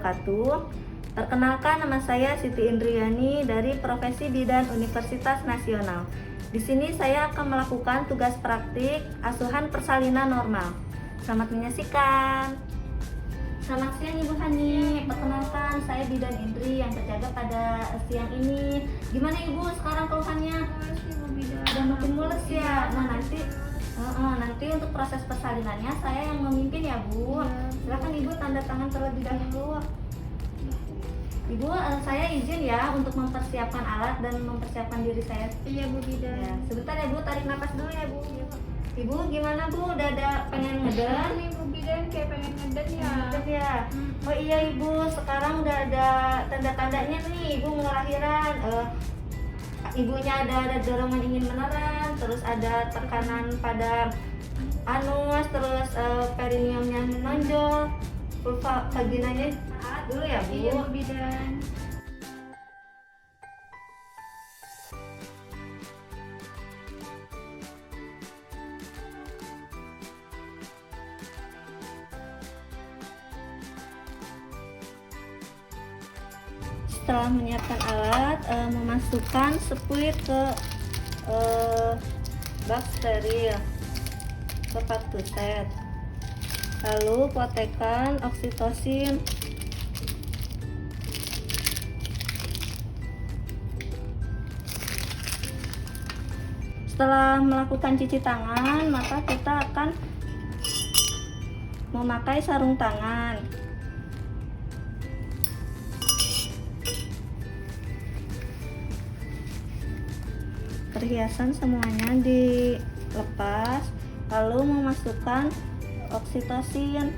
wabarakatuh. Perkenalkan, nama saya Siti Indriani dari Profesi Bidan Universitas Nasional. Di sini saya akan melakukan tugas praktik asuhan persalinan normal. Selamat menyaksikan. Selamat siang Ibu Hani. Perkenalkan, saya Bidan Indri yang terjaga pada siang ini. Gimana Ibu sekarang keluhannya? Udah makin mulus ya. Nah nanti untuk proses persalinannya saya yang memimpin ya Bu. Silakan Ibu tanda tangan terlebih dahulu. Ibu, saya izin ya untuk mempersiapkan alat dan mempersiapkan diri saya. Iya Bu Bidan. Ya, sebentar ya Bu, tarik napas dulu ya Bu. Ibu gimana Bu? Udah ada pengen ngeden? Nih Bu Bidan kayak pengen ngeden ya. Ngeden ya. Oh iya Ibu, sekarang udah ada tanda-tandanya nih Ibu mau lahiran. Ibunya ada dorongan ingin meneran, terus ada tekanan pada anus, terus perineumnya menonjol, vulva vaginanya dulu ya Bu. Iya Bu Bidan. Setelah menyiapkan alat, memasukkan sepuit ke bak steril ke paktuset, lalu potekan oksitosin. Setelah melakukan cuci tangan, maka kita akan memakai sarung tangan. Perhiasan semuanya dilepas, lalu memasukkan oksitosin.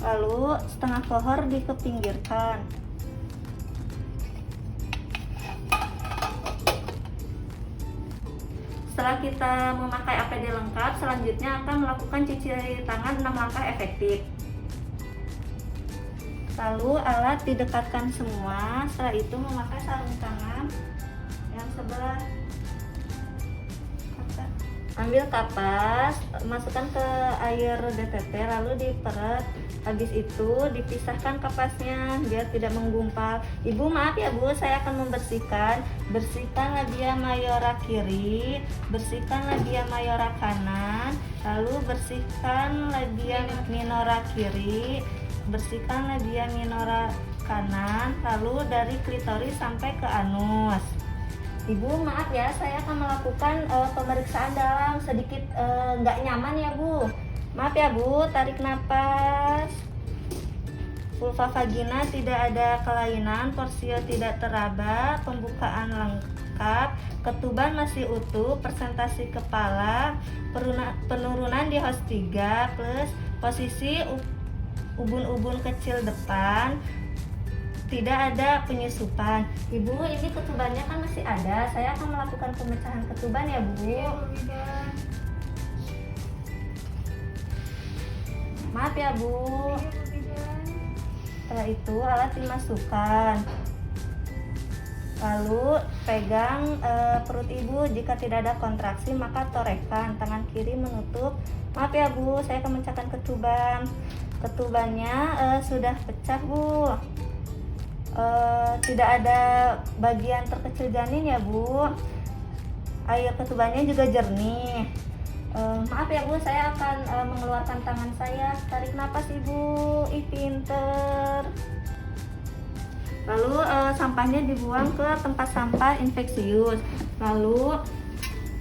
Lalu setengah kohor dikepinggirkan. Setelah kita memakai APD lengkap, selanjutnya akan melakukan cuci tangan 6 langkah efektif. Lalu alat didekatkan semua, setelah itu memakai sarung tangan yang sebelah. Ambil kapas, masukkan ke air DTT, lalu diperet. Habis itu dipisahkan kapasnya biar tidak menggumpal. Ibu maaf ya Bu, saya akan membersihkan. Bersihkan labia mayora kiri, bersihkan labia mayora kanan, lalu bersihkan labia minora kiri, bersihkan labia minora kanan, lalu dari klitoris sampai ke anus. Ibu maaf ya, saya akan melakukan pemeriksaan dalam sedikit nggak nyaman ya Bu. Maaf ya Bu, tarik napas. Vulva vagina tidak ada kelainan, porsio tidak teraba, pembukaan lengkap, ketuban masih utuh, presentasi kepala, penurunan di host 3 plus posisi ubun-ubun kecil depan, tidak ada penyusupan. Ibu, ini ketubannya kan masih ada. Saya akan melakukan pemecahan ketuban ya Bu. Iya Bu Bidan. Maaf ya Bu. Iya Bu Bidan. Setelah itu alat dimasukkan. Lalu pegang perut Ibu. Jika tidak ada kontraksi maka torekan. Tangan kiri menutup. Maaf ya Bu, saya akan memecahkan ketuban. Ketubannya sudah pecah Bu. Tidak ada bagian terkecil janin ya Bu. Air ketubannya juga jernih. Maaf ya Bu, saya akan mengeluarkan tangan saya. Tarik napas Ibu, ih pinter. Lalu sampahnya dibuang ke tempat sampah infeksius. Lalu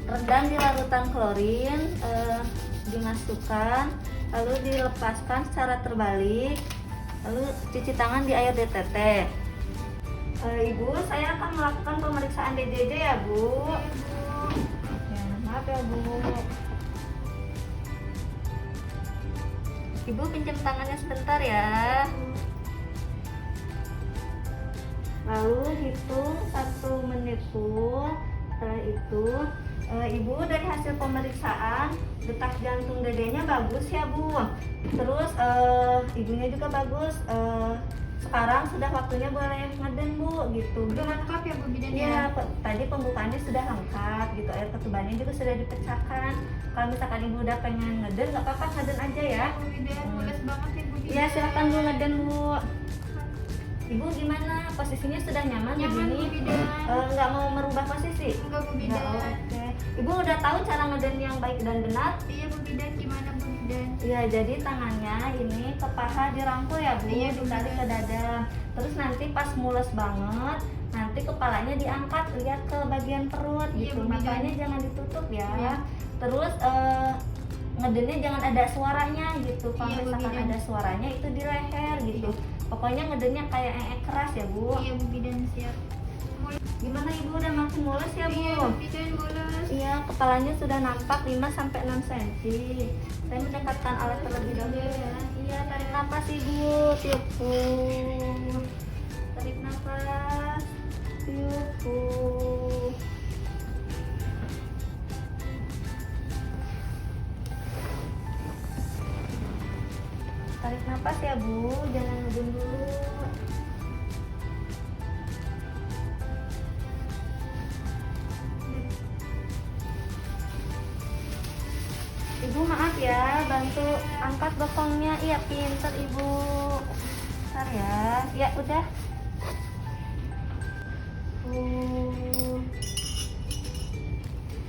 rendam di larutan klorin, dimasukkan, lalu dilepaskan secara terbalik. Lalu cuci tangan di air DTT. Ibu, saya akan melakukan pemeriksaan DJJ ya Bu. Ya, maaf ya Bu. Ibu pinjam tangannya sebentar ya. Lalu hitung 1 menit full. Setelah itu Ibu, dari hasil pemeriksaan detak jantung dedenya bagus ya Bu. Terus ibunya juga bagus. sekarang sudah waktunya boleh ngeden Bu gitu. Udah lengkap ya Bu Bidan ya? Iya, tadi pembukaannya sudah lengkap gitu, air ketubannya juga sudah dipecahkan. Kalau misalkan ibu udah pengen ngeden, nggak apa-apa ngeden aja ya. Bu Bidan, mules banget ya Bu Bidan. Iya silakan Bu ngeden Bu. Ibu gimana? Posisinya sudah nyaman Nyaman Bu begini? Bidan. Nggak mau merubah posisi? Enggak Bu Nggak, oh, Bidan. oke. Ibu udah tahu cara ngeden yang baik dan benar? Iya Bu Bidan, gimana Bu Bidan? Iya, jadi tangannya ini ke paha dirangkul ya Bu, Iya, Bu, ditarik ke bener. dada. Terus nanti pas mules banget, nanti kepalanya diangkat lihat ke bagian perut Iya, gitu. Bu, bener. Matanya jangan ditutup ya. Iya. Terus ngedennya jangan ada suaranya gitu. Kalau Iya, Bu, misalkan bener. ada suaranya itu di leher gitu. Pokoknya ngedennya kayak keras ya Bu. Iya Bu Bidan, siap. Gimana Ibu udah makin mules ya Iya Bu? Bu Bidan, mules. Iya, kepalanya sudah nampak 5-6 cm. Saya mendekatkan alat terlebih dahulu ya. Iya, tarik nafas Ibu, tiup. Tarik nafas, tiup. Tarik nafas ya Bu, jangan ngedem dulu. Ibu maaf ya, bantu angkat bokongnya. Iya pinter Ibu. Bentar ya. Ya udah. Uh.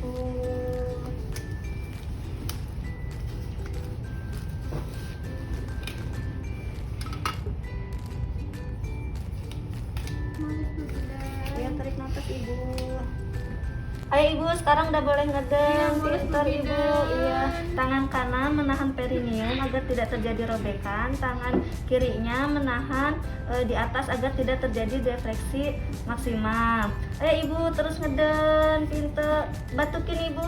Uh. Mules Bu Bidan. Ya tarik nafas Ibu. Ayo Ibu, sekarang udah boleh Iya, ngedem. boleh, Pinter Bu Ibu. Bidan. Iya. Tangan kanan menahan perineum agar tidak terjadi robekan. Tangan kirinya menahan di atas agar tidak terjadi defleksi maksimal. Ayo Ibu, terus ngedem. Pinter. Batukin Ibu.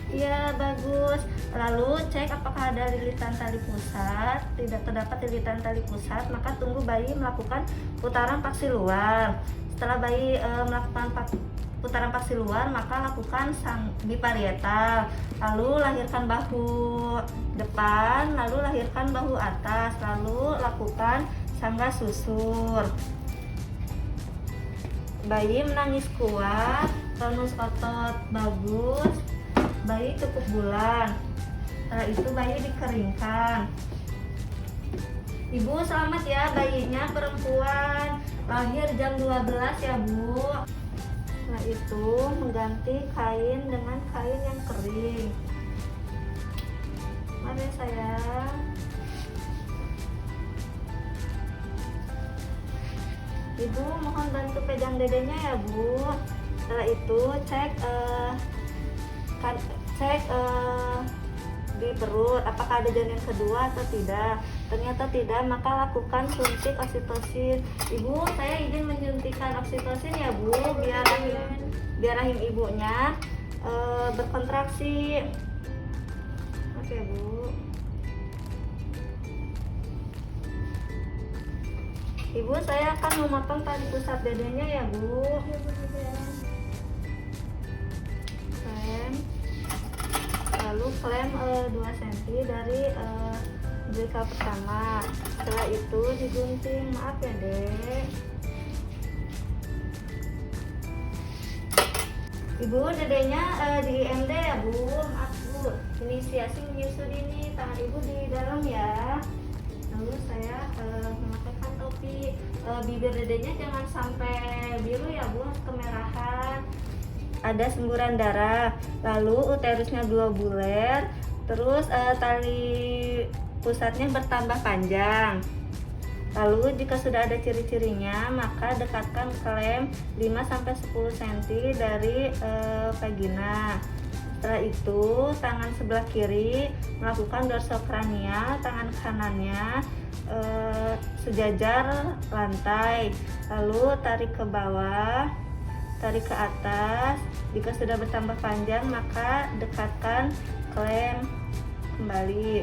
Iya, bagus. Lalu cek apakah ada lilitan tali pusat. Tidak terdapat lilitan tali pusat, maka tunggu bayi melakukan putaran paksi luar. Setelah bayi melakukan putaran paksi luar, maka lakukan sang biparietal. Lalu lahirkan bahu depan, lalu lahirkan bahu atas, lalu lakukan sangga susur. Bayi menangis kuat, tonus otot bagus, bayi cukup bulan. Setelah itu bayi dikeringkan. Ibu selamat ya, bayinya perempuan, lahir jam 12 ya Bu. Setelah itu mengganti kain dengan kain yang kering. Mari sayang. Ibu mohon bantu pegang dedenya ya Bu. Setelah itu cek di perut apakah ada janin kedua atau tidak. Ternyata tidak, maka lakukan suntik oksitosin. Ibu, saya izin menyuntikkan oksitosin ya Bu, biar rahim ibunya berkontraksi. Oke Bu. Ibu, saya akan memotong tali pusat dedenya ya Bu. Iya Bu Bidan. Klem. Lalu klem 2 cm dari umbilical pertama. Setelah itu digunting. Maaf ya Dek. Ibu, dedenya di IMD ya Bu. Maaf Bu, inisiasi menyusui ini. Tangan Ibu di dalam ya. Lalu saya memakaikan topi. Bibir dedenya jangan sampai biru ya Bu, kemerahan. Ada semburan darah. Lalu uterusnya globuler. Terus tali pusatnya bertambah panjang. Lalu jika sudah ada ciri-cirinya, maka dekatkan klem 5-10 cm dari vagina. Setelah itu, tangan sebelah kiri melakukan dorsokranial, tangan kanannya sejajar lantai. Lalu tarik ke bawah, tarik ke atas. Jika sudah bertambah panjang, maka dekatkan klem kembali.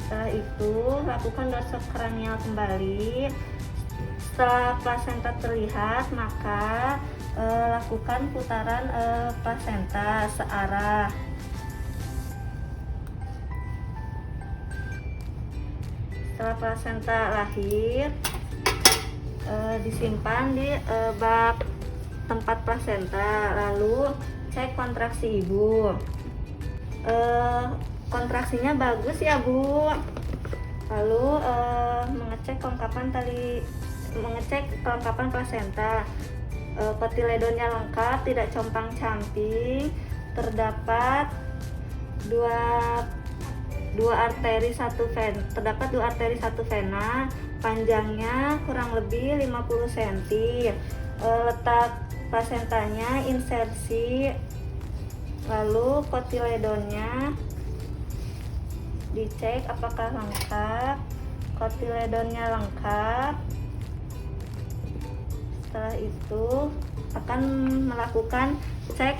Setelah itu lakukan dorsokranial kembali. Setelah plasenta terlihat, maka lakukan putaran plasenta searah. Setelah plasenta lahir, disimpan di bak tempat plasenta. Lalu cek kontraksi ibu. Kontraksinya bagus ya Bu. Lalu mengecek kelengkapan plasenta. Kotiledonnya lengkap, tidak compang-camping. Terdapat dua arteri satu vena, panjangnya kurang lebih 50 cm. Letak plasentanya insersi. Lalu kotiledonnya dicek apakah lengkap. Kotiledonnya lengkap. Setelah itu akan melakukan cek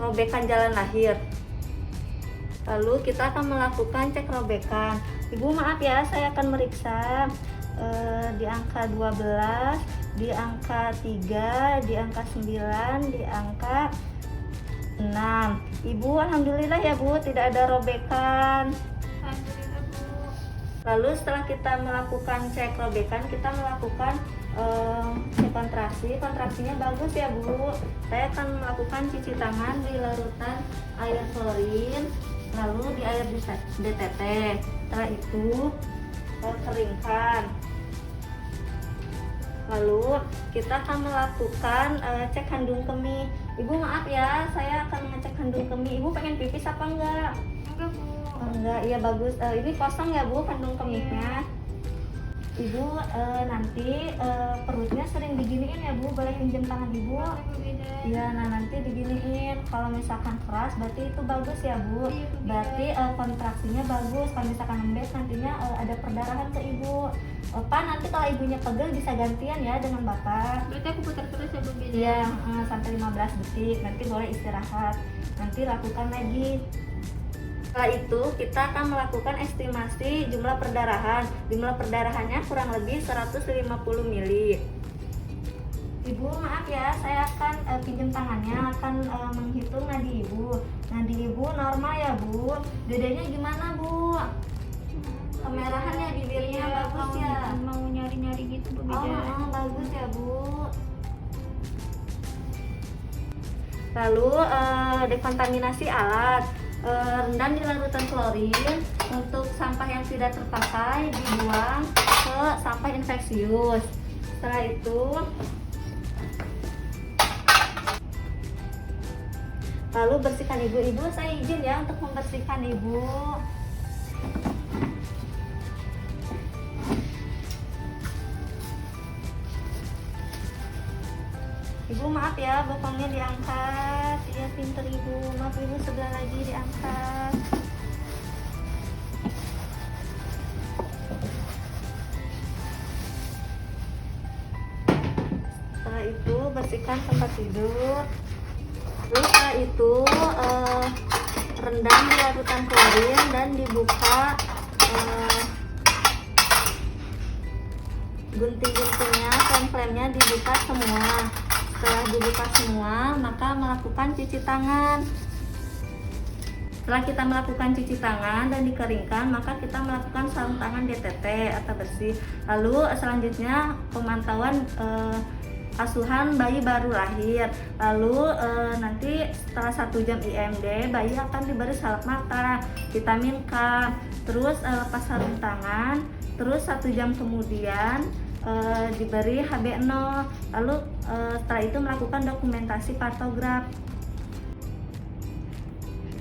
robekan jalan lahir. Lalu kita akan melakukan cek robekan. Ibu maaf ya, saya akan meriksa di angka 12, di angka 3, di angka 9, di angka 6. Ibu alhamdulillah ya Bu, tidak ada robekan. Alhamdulillah Bu. Lalu setelah kita melakukan cek robekan, kita melakukan cek kontraksinya bagus ya Bu. Saya akan melakukan cuci tangan di larutan air klorin, lalu di air DTT. Setelah itu keringkan. Lalu kita akan melakukan cek kandung kemih. Ibu maaf ya, saya akan mengecek kandung kemih. Ibu pengen pipis apa enggak? Enggak Bu. Oh, enggak, iya bagus. Ini kosong ya Bu kandung kemihnya. Ibu nanti perutnya sering diginiin ya Bu, boleh pinjam tangan Ibu? Boleh Bu Bida. Iya, nah nanti diginiin. Kalau misalkan keras berarti itu bagus ya Bu. Iya, Bu. Berarti kontraksinya bagus. Kalau misalkan lembek nantinya ada perdarahan ke Ibu. Pak, nanti kalau ibunya pegel bisa gantian ya dengan Bapak. Berarti aku putar terus ya Bu Bida. Iya, sampai 15 detik. Nanti boleh istirahat. Nanti lakukan lagi. Setelah itu kita akan melakukan estimasi jumlah perdarahan. Jumlah perdarahannya kurang lebih 150 ml. Ibu maaf ya, saya akan pinjam tangannya, akan menghitung nadi Ibu. Nadi Ibu normal ya Bu. Dedenya gimana Bu? Kemerahan ya bibirnya, Iya, bagus ya. Mau nyari-nyari gitu Bu Bida. Bagus ya Bu. Lalu dekontaminasi alat. Rendam di larutan klorin. Untuk sampah yang tidak terpakai dibuang ke sampah infeksius. Setelah itu lalu bersihkan Ibu. Ibu saya izin ya untuk membersihkan Ibu. Ibu maaf ya, bokongnya diangkat. Iya pinter Ibu. Maaf Ibu, sebelah lagi diangkat. Setelah itu bersihkan tempat tidur. Terus setelah itu rendam di larutan klorin dan dibuka gunting-guntingnya, klem-klemnya dibuka semua. Setelah dibuka semua, maka melakukan cuci tangan. Setelah kita melakukan cuci tangan dan dikeringkan, maka kita melakukan sarung tangan DTT atau bersih. Lalu selanjutnya pemantauan asuhan bayi baru lahir. Lalu nanti setelah 1 jam IMD, bayi akan diberi salep mata, vitamin K, terus lepas sarung tangan, terus 1 jam kemudian diberi HB0. Lalu setelah itu melakukan dokumentasi partograf.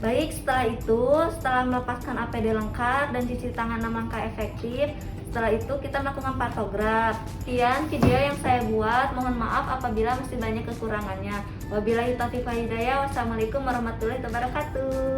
Baik, setelah melepaskan APD lengkap dan cuci tangan 6 langkah efektif, setelah itu kita melakukan partograf. Sekian video yang saya buat, mohon maaf apabila masih banyak kekurangannya. Wabillahi taufiq wal hidayah. Wassalamualaikum warahmatullahi wabarakatuh.